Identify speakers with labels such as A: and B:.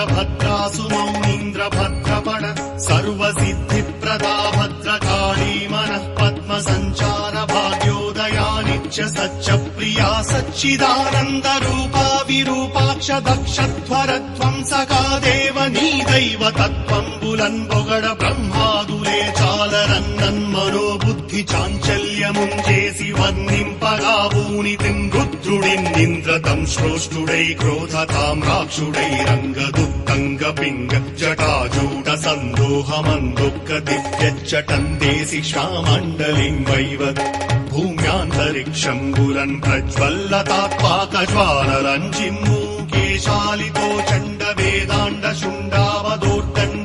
A: वीरभद्रासु मौनीन्द्रभद्रपण सर्वसिद्धिप्रदा भद्रकाली मनः पद्मसञ्चार भाग्योदया नित्य सच्च प्रिया सच्चिदानन्दरूपा विरूपाक्ष दक्षध्वरध्वंसका देवनी दैव तत्त्वम्बुलन्बొగడ బ్రహ్మాదులే చాలరన్నన్మనోబుద్ధి చాంచల్యముంజేసి వర్ణింపగా ఊనితిం రుద్రుడిన్నింద్రతం శ్రోష్ఠుడై క్రోధతాం రాక్షుడై రంగదుత్తంగ పింగ జటాజూట సందోహమందుఃఖ దివ్యచ్చటందేసి శ్యామండలిం వైవత్ భూమ్యాంతరిక్షంబులన్ ప్రజ్వల్లతాత్పాకజ్వాలరంజిమ్మూ కేశాలితో చండ వేదాండ శుండావదోర్దండ